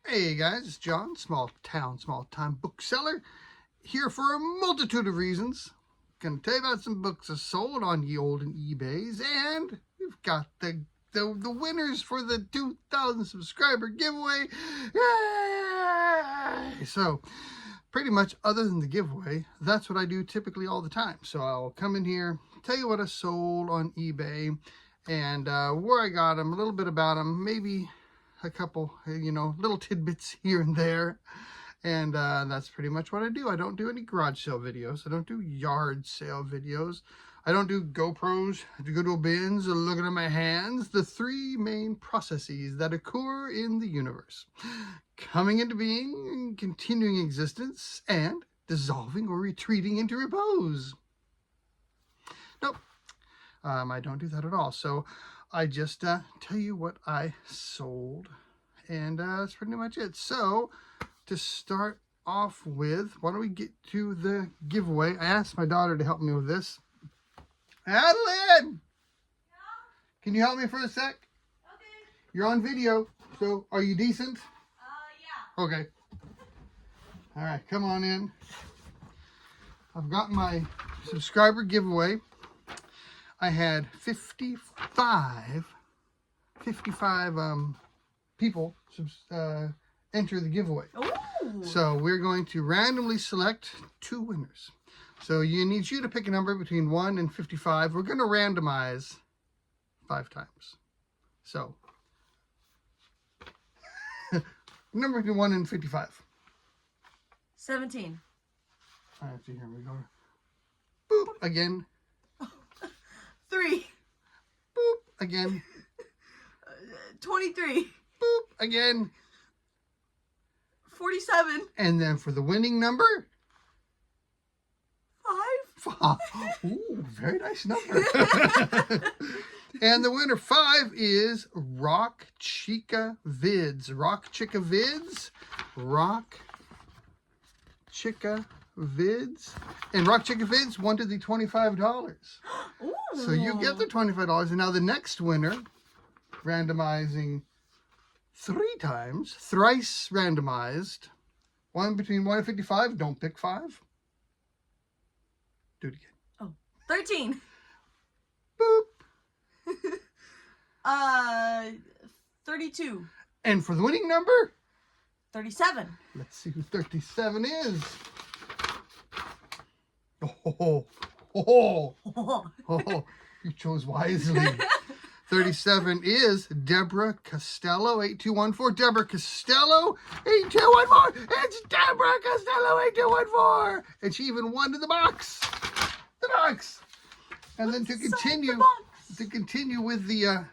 Hey guys, it's John, small time bookseller, here for a multitude of reasons. Gonna tell you about some books I sold on ye olden eBays, and we've got the winners for the 2,000 subscriber giveaway. Yay! So, pretty much other than the giveaway, that's what I do typically all the time. So I'll come in here, tell you what I sold on eBay, and where I got them, a little bit about them, maybe a couple, little tidbits here and there. And that's pretty much what I do. I don't do any garage sale videos. I don't do yard sale videos. I don't do GoPros, Goodwill bins, or looking at my hands. The three main processes that occur in the universe: coming into being, continuing existence, and dissolving or retreating into repose. Nope, I don't do that at all. So I just tell you what I sold, and that's pretty much it. So to start off with, why don't we get to the giveaway? I asked my daughter to help me with this. Adeline! Yeah? Can you help me for a sec? Okay. You're on video, so are you decent? Yeah. Okay. All right, come on in. I've got my subscriber giveaway. I had 55 people enter the giveaway. Ooh. So we're going to randomly select 2 winners. So you need you to pick a number between 1 and 55. We're going to randomize 5 times. So number between 1 and 55. 17. All right, so here we go. Boop again. 3. Boop again. 23. Boop again. 47. And then for the winning number, 5. Ooh, very nice number. And the winner 5 is Rock Chica Vids. Rock Chica Vids. Rock Chica Vids. And Rock Chica Vids wanted the $25. Ooh. So you get the $25. And now the next winner, randomizing 3 times, thrice randomized, one between 1 and 55. Don't pick 5. Do it again. Oh, 13. Boop. 32. And for the winning number, 37. Let's see who 37 is. Oh, you chose wisely. 37 is Deborah Costello, 8214. Deborah Costello, 8214. It's Deborah Costello, 8214. And she even won in the box. The box. And then to continue with the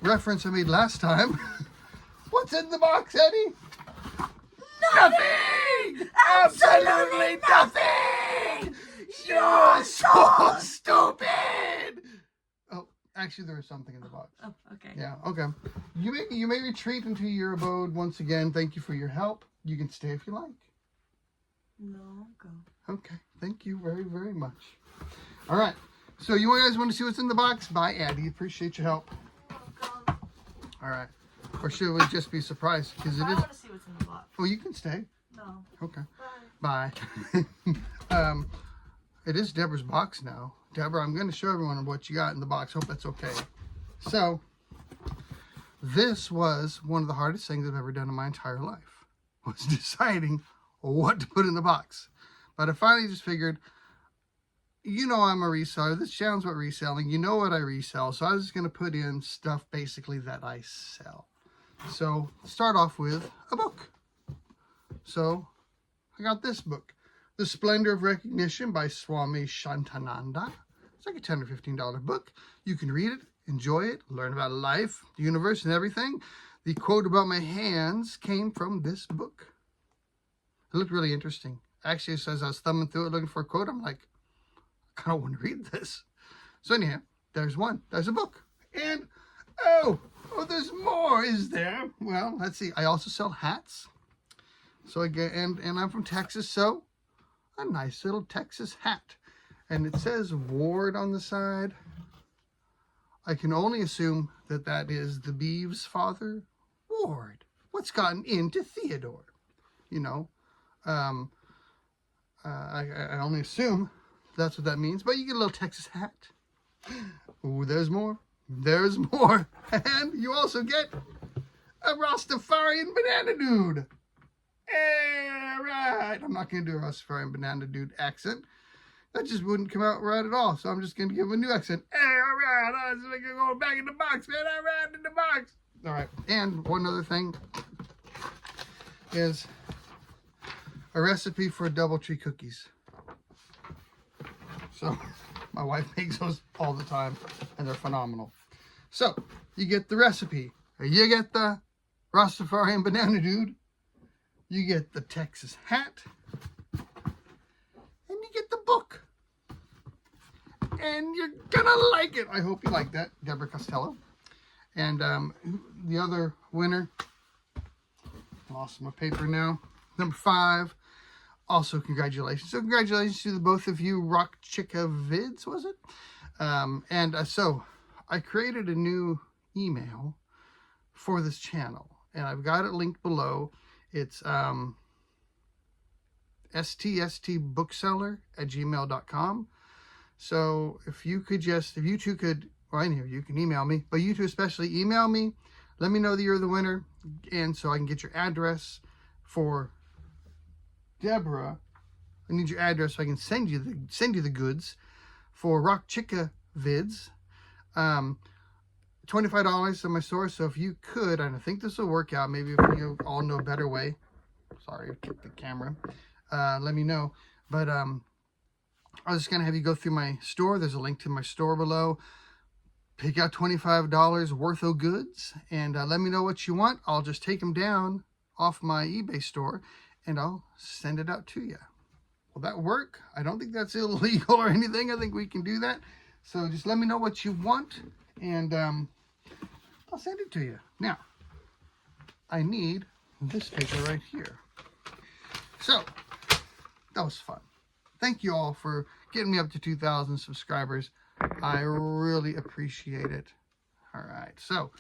reference I made last time. What's in the box, Eddie? Nothing! Absolutely nothing! You're so stupid! Oh, actually, there is something in the box. Oh, okay. Yeah, okay. You may retreat into your abode once again. Thank you for your help. You can stay if you like. No, go. Okay, thank you very, very much. All right, so you guys want to see what's in the box? Bye, Addie. Appreciate your help. Welcome. All right. Or should we just be surprised? Because it I is. want to see what's in the box. Oh, you can stay. No. Okay. Bye. Bye. It is Deborah's box now. Deborah, I'm going to show everyone what you got in the box. Hope that's okay. So, this was one of the hardest things I've ever done in my entire life. Was deciding what to put in the box. But I finally just figured, I'm a reseller. This channel's about reselling. You know what I resell. So I was just going to put in stuff basically that I sell. So start off with a book. So I got this book, The Splendor of Recognition by Swami Shantananda. It's like a $10 or $15 book. You can read it, enjoy it, learn about life, the universe, and everything. The quote about my hands came from this book. It looked really interesting. Actually, as I was thumbing through it looking for a quote, I'm like, I kind of want to read this. So anyhow, there's one. There's a book. And, oh, there's more, is there? Well, let's see. I also sell hats. So again, and I'm from Texas, so a nice little Texas hat. And it says Ward on the side. I can only assume that that is the Beeves' father, Ward. what's gotten into Theodore? You know, I only assume that's what that means, but you get a little Texas hat. Ooh, there's more. There's more. And you also get a Rastafarian banana dude. Hey, all right. I'm not going to do a Rastafarian banana dude accent. That just wouldn't come out right at all. So I'm just going to give him a new accent. Hey, all right. I'm going to go back in the box, man. All right, in the box. All right. And one other thing is a recipe for DoubleTree cookies. So my wife makes those all the time, and they're phenomenal. So you get the recipe. You get the Rastafarian banana dude. You get the Texas hat. And you get the book. And you're gonna like it. I hope you like that, Deborah Costello. And the other winner, lost my paper now, number 5. Also, congratulations. So congratulations to the both of you, Rock Chica Vids, was it? So I created a new email for this channel, and I've got it linked below. It's ststbookseller@gmail.com. So if you two could, or any of you can email me, but you two especially email me, let me know that you're the winner, and so I can get your address for Deborah. I need your address so I can send you the goods for Rock Chica Vids. $25 in my store. So if you could, and I think this will work out, maybe if you all know a better way. Sorry, I kicked the camera. Let me know. But I was just gonna have you go through my store. There's a link to my store below. Pick out $25 worth of goods, and let me know what you want. I'll just take them down off my eBay store, and I'll send it out to you. Will that work? I don't think that's illegal or anything. I think we can do that. So just let me know what you want, and I'll send it to you. Now, I need this paper right here. So, that was fun. Thank you all for getting me up to 2,000 subscribers. I really appreciate it. All right, so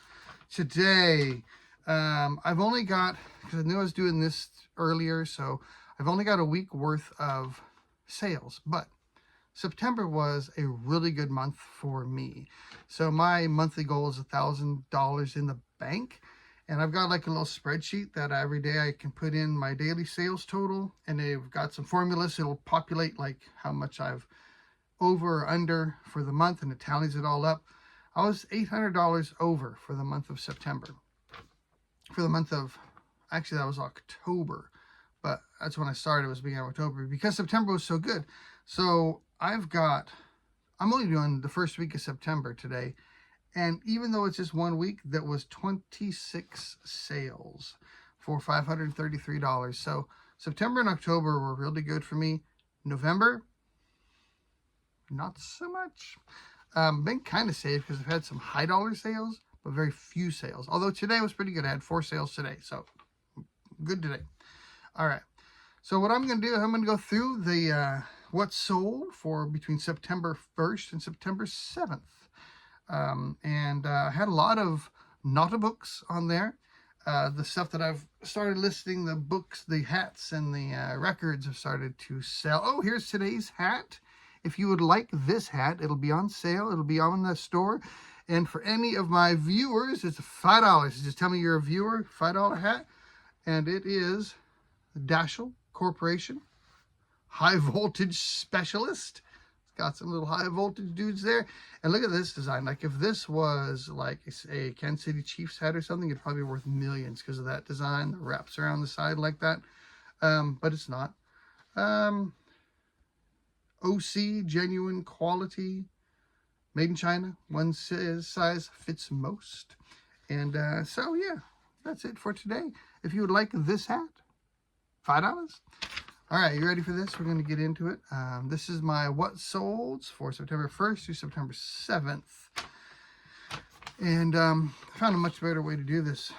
today, I've only got, because I knew I was doing this earlier, so I've only got a week worth of sales, but September was a really good month for me. So my monthly goal is $1,000 in the bank. And I've got like a little spreadsheet that every day I can put in my daily sales total. And they've got some formulas. It'll populate like how much I've over or under for the month. And it tallies it all up. I was $800 over for the month of September. For the month of, actually that was October. But that's when I started. It was beginning of October. Because September was so good. So I'm only doing the first week of September today. And even though it's just 1 week, that was 26 sales for $533. So September and October were really good for me. November, not so much. Been kind of safe because I've had some high dollar sales, but very few sales. Although today was pretty good. I had 4 sales today. So good today. All right. So what I'm going to do, I'm going to go through the what sold for between September 1st and September 7th. I had a lot of Naughta-books on there. The stuff that I've started listing, the books, the hats, and the records have started to sell. Oh, here's today's hat. If you would like this hat, it'll be on sale. It'll be on the store. And for any of my viewers, it's $5. Just tell me you're a viewer, $5 hat. And it is Dashel Corporation High Voltage Specialist. It's got some little high voltage dudes there. And look at this design. Like if this was like a Kansas City Chiefs hat or something, it'd probably be worth millions because of that design that wraps around the side like that. But it's not. OC, genuine quality, made in China. One size fits most. And so yeah, that's it for today. If you would like this hat, $5. All right, you ready for this? We're going to get into it. This is my what solds for September 1st through September 7th. And I found a much better way to do this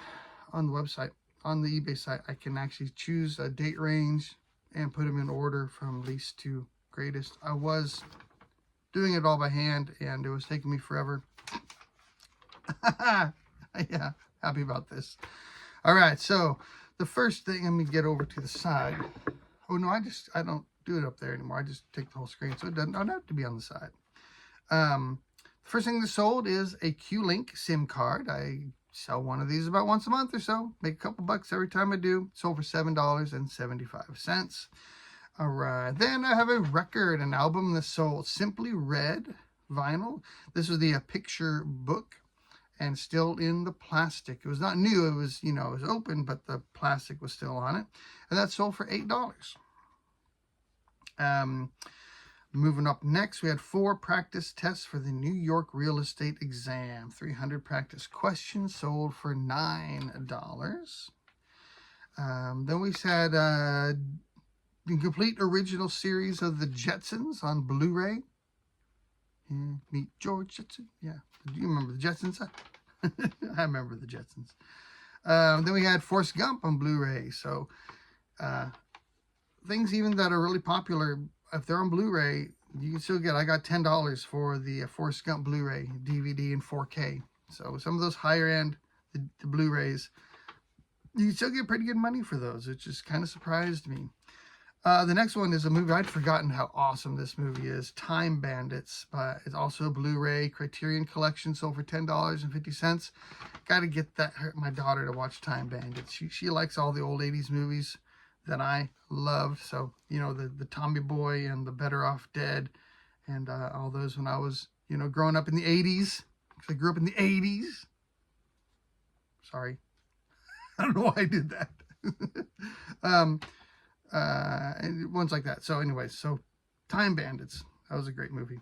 on the website. On the eBay site, I can actually choose a date range and put them in order from least to greatest. I was doing it all by hand, and it was taking me forever. Yeah, happy about this. All right, so the first thing, let me get over to the side. Oh no, I don't do it up there anymore. I just take the whole screen, so it don't have to be on the side. First thing that's sold is a Q-Link SIM card. I sell one of these about once a month or so. Make a couple bucks every time I do. Sold for $7.75. All right, then I have a record, an album that sold Simply Red vinyl. This was the picture book, and still in the plastic. It was not new. It was, it was open, but the plastic was still on it. And that sold for $8. Moving up next, we had 4 practice tests for the New York real estate exam. 300 practice questions sold for $9. Then we had the complete original series of the Jetsons on Blu-ray. Meet George Jetson. Yeah. Do you remember the Jetsons? I remember the Jetsons. Then we had Forrest Gump on Blu-ray. So things even that are really popular, if they're on Blu-ray, you can still get. I got $10 for the Forrest Gump Blu-ray DVD in 4K. So some of those higher end, the Blu-rays, you can still get pretty good money for those. It just kind of surprised me. The next one is a movie. I'd forgotten how awesome this movie is. Time Bandits. It's also a Blu-ray Criterion Collection, sold for $10.50. Got to get my daughter to watch Time Bandits. She likes all the old 80s movies that I loved. So, the Tommy Boy and the Better Off Dead and all those when I was, growing up in the 80s. Because I grew up in the 80s. Sorry. I don't know why I did that. And ones like that. So anyways, Time Bandits. That was a great movie.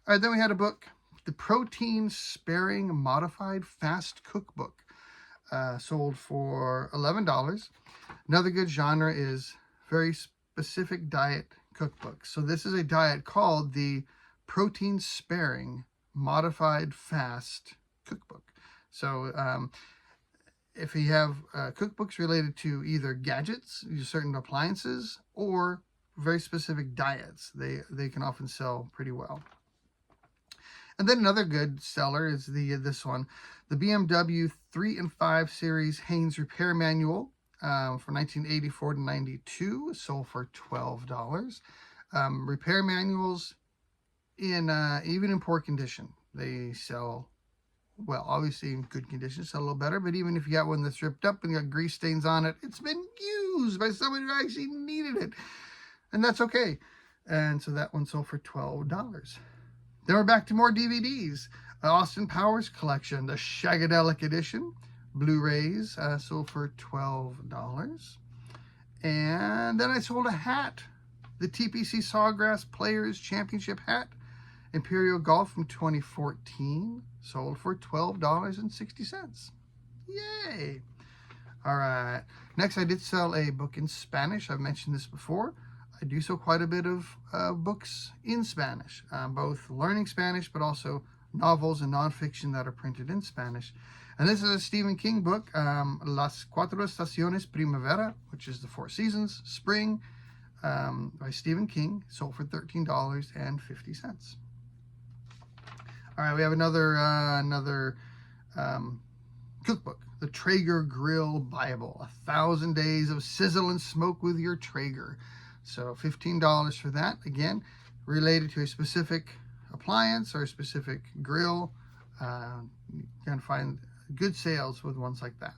All right, then we had a book, The Protein Sparing Modified Fast Cookbook. Sold for $11. Another good genre is very specific diet cookbooks. So this is a diet called the Protein Sparing Modified Fast Cookbook. So if you have cookbooks related to either gadgets, certain appliances, or very specific diets, they can often sell pretty well. And then another good seller is this one, the BMW 3 and 5 Series Haynes Repair Manual from 1984 to 92, sold for $12. Repair manuals in even in poor condition, they sell well. Obviously in good condition, sell a little better, but even if you got one that's ripped up and got grease stains on it, it's been used by someone who actually needed it, and that's okay. And so that one sold for $12. Then we're back to more DVDs. Austin Powers Collection, the Shagadelic Edition, Blu-rays, sold for $12. And then I sold a hat, the TPC Sawgrass Players Championship hat, Imperial Golf from 2014, sold for $12.60. Yay! All right. Next, I did sell a book in Spanish. I've mentioned this before. I do sell quite a bit of books in Spanish, both learning Spanish, but also novels and nonfiction that are printed in Spanish. And this is a Stephen King book, Las Cuatro Estaciones Primavera, which is the 4 seasons, spring, by Stephen King, sold for $13.50. All right, we have another cookbook, the Traeger Grill Bible, 1,000 Days of Sizzle and Smoke with your Traeger. So $15 for that. Again, related to a specific appliance or a specific grill. You can find good sales with ones like that.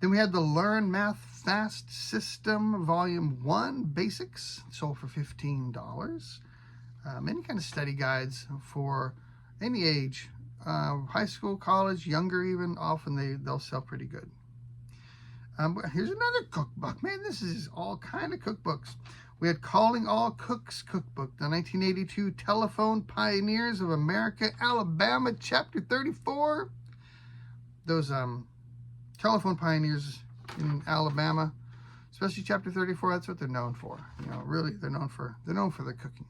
Then we had the Learn Math Fast System Volume 1 Basics, sold for $15. Any kind of study guides for any age, high school, college, younger even, often they'll sell pretty good. Here's another cookbook. Man, this is all kind of cookbooks. We had Calling All Cooks Cookbook, the 1982 Telephone Pioneers of America, Alabama, Chapter 34. Those telephone pioneers in Alabama, especially Chapter 34, that's what they're known for. Really, they're known for their cooking.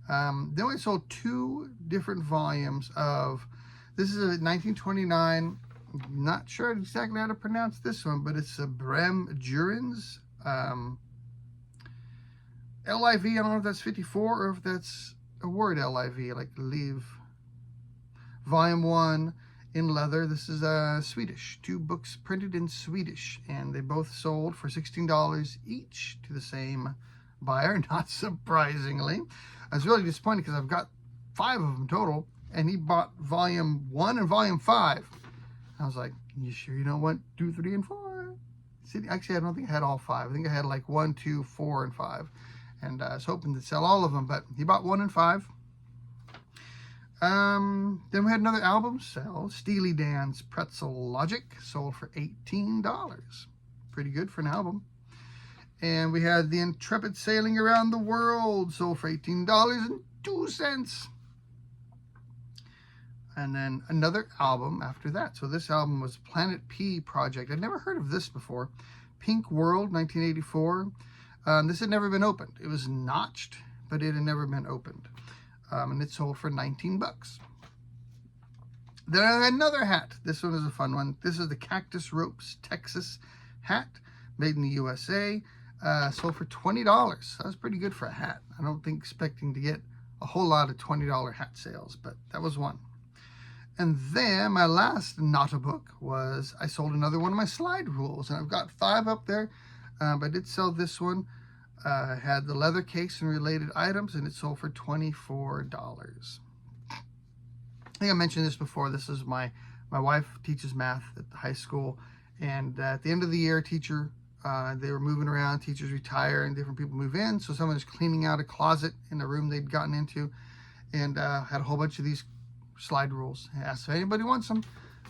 Then we sold 2 different volumes of, this is a 1929, I'm not sure exactly how to pronounce this one, but it's a Brem Jurins, LIV, I don't know if that's 54 or if that's a word LIV, like leave. Volume 1 in leather. This is Swedish. 2 books printed in Swedish, and they both sold for $16 each to the same buyer. Not surprisingly, I was really disappointed because I've got 5 of them total, and he bought volume 1 and volume 5. I was like, you sure you don't want 2, 3, and 4? Actually, I don't think I had all 5. I think I had like 1, 2, 4, and 5. And I was hoping to sell all of them, but he bought 1 and 5. Then we had another album sell. Steely Dan's Pretzel Logic sold for $18. Pretty good for an album. And we had The Intrepid Sailing Around the World sold for $18.02. And then another album after that. So this album was Planet P Project. I'd never heard of this before. Pink World, 1984. This had never been opened. It was notched, but it had never been opened. And it sold for $19. Then I had another hat. This one is a fun one. This is the Cactus Ropes Texas hat, made in the USA. Sold for $20. That was pretty good for a hat. I don't think expecting to get a whole lot of $20 hat sales, but that was one. And then my last Nota book was, I sold another one of my slide rules, and I've got 5 up there, but I did sell this one. Had the leather case and related items, and it sold for $24. I think I mentioned this before. This is my wife teaches math at the high school, and at the end of the year, they were moving around, teachers retire, and different people move in, so someone was cleaning out a closet in a room they'd gotten into, and had a whole bunch of these slide rules. I asked if anybody wants them.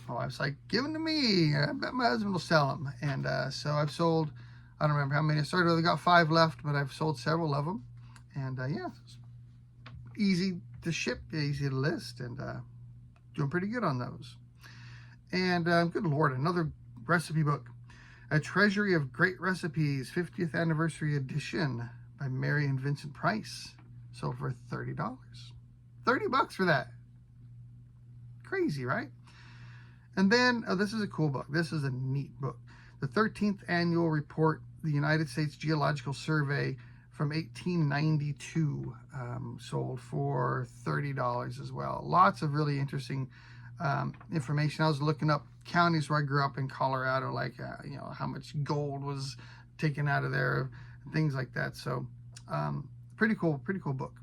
My wife's like, give them to me. I bet my husband will sell them. And so I've sold, I don't remember how many I started with. I got 5 left, but I've sold several of them. And yeah, it's easy to ship, easy to list, and doing pretty good on those. And good Lord, another recipe book. A Treasury of Great Recipes, 50th Anniversary Edition by Mary and Vincent Price. Sold for $30. $30 for that. Crazy, right? And then, oh, this is a cool book. This is a neat book. The 13th Annual Report, the United States Geological Survey from 1892, sold for $30 as well. Lots of really interesting information. I was looking up counties where I grew up in Colorado, like, you know, how much gold was taken out of there, things like that. So, pretty cool book.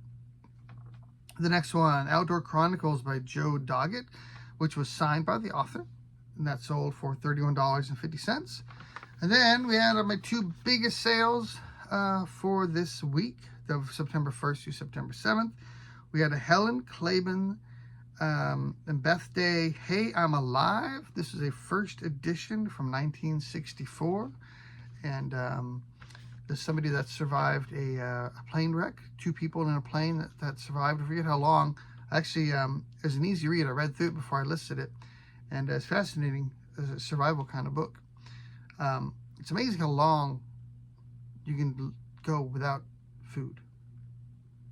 The next one, Outdoor Chronicles by Joe Doggett, which was signed by the author, and that sold for $31.50. And then we had my 2 biggest sales for this week, of September 1st through September 7th. We had a Helen Claiborne and Beth Day, Hey, I'm Alive. This is a first edition from 1964, and there's somebody that survived a plane wreck. 2 people in a plane that survived. I forget how long. Actually, it was an easy read. I read through it before I listed it, and it's fascinating. It's a survival kind of book. It's amazing how long you can go without food.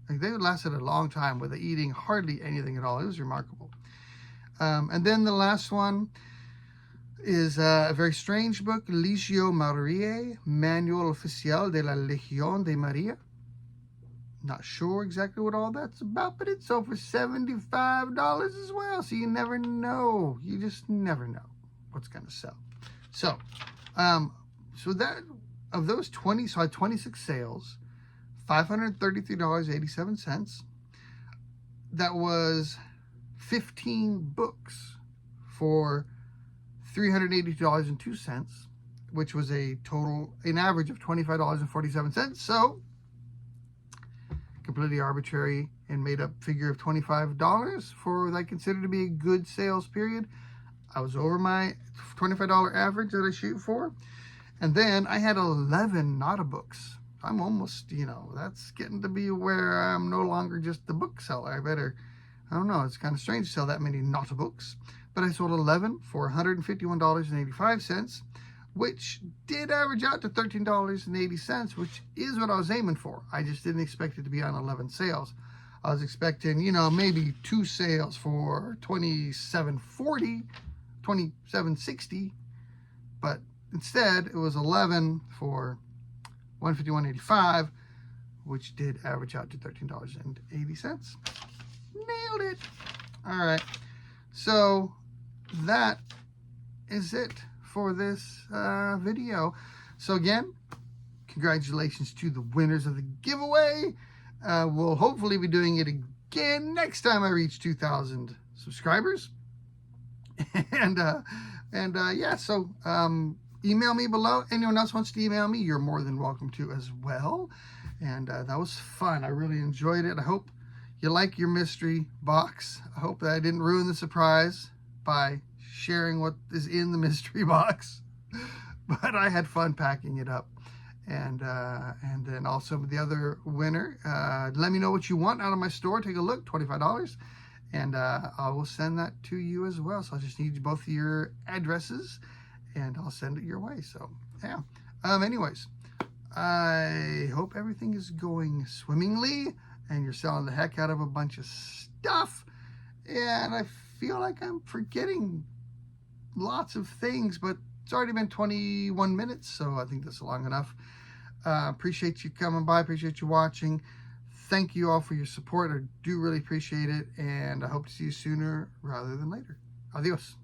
Like, they lasted a long time without eating hardly anything at all. It was remarkable. And then the last one is a very strange book, Legio Mariae, Manual Oficial de la Legión de María. Not sure exactly what all that's about, but it sold for $75 as well. So you never know. You just never know what's going to sell. So, so that, of those 20, so I had 26 sales, $533.87. That was 15 books for $382.02, which was an average of $25.47. So, completely arbitrary and made up figure of $25 for what I consider to be a good sales period. I was over my $25 average that I shoot for. And then I had 11 Nota books. I'm almost, that's getting to be where I'm no longer just the bookseller. I don't know, it's kind of strange to sell that many Nota books. But I sold 11 for $151.85, which did average out to $13.80, which is what I was aiming for. I just didn't expect it to be on 11 sales. I was expecting, maybe 2 sales for $27.40, $27.60, but instead it was 11 for $151.85, which did average out to $13.80. Nailed it. All right. So that is it for this video. So again, congratulations to the winners of the giveaway. We'll hopefully be doing it again next time I reach 2,000 subscribers. And yeah, so email me below. Anyone else wants to email me, you're more than welcome to as well. And that was fun. I really enjoyed it. I hope you like your mystery box. I hope that I didn't ruin the surprise by sharing what is in the mystery box. But I had fun packing it up. And then also the other winner, let me know what you want out of my store. Take a look, $25. And I will send that to you as well. So I just need both of your addresses and I'll send it your way. So yeah. Anyways, I hope everything is going swimmingly and you're selling the heck out of a bunch of stuff. And I feel like I'm forgetting lots of things, but it's already been 21 minutes, so I think that's long enough. Appreciate you coming by. Appreciate you watching. Thank you all for your support. I do really appreciate it, and I hope to see you sooner rather than later. Adios.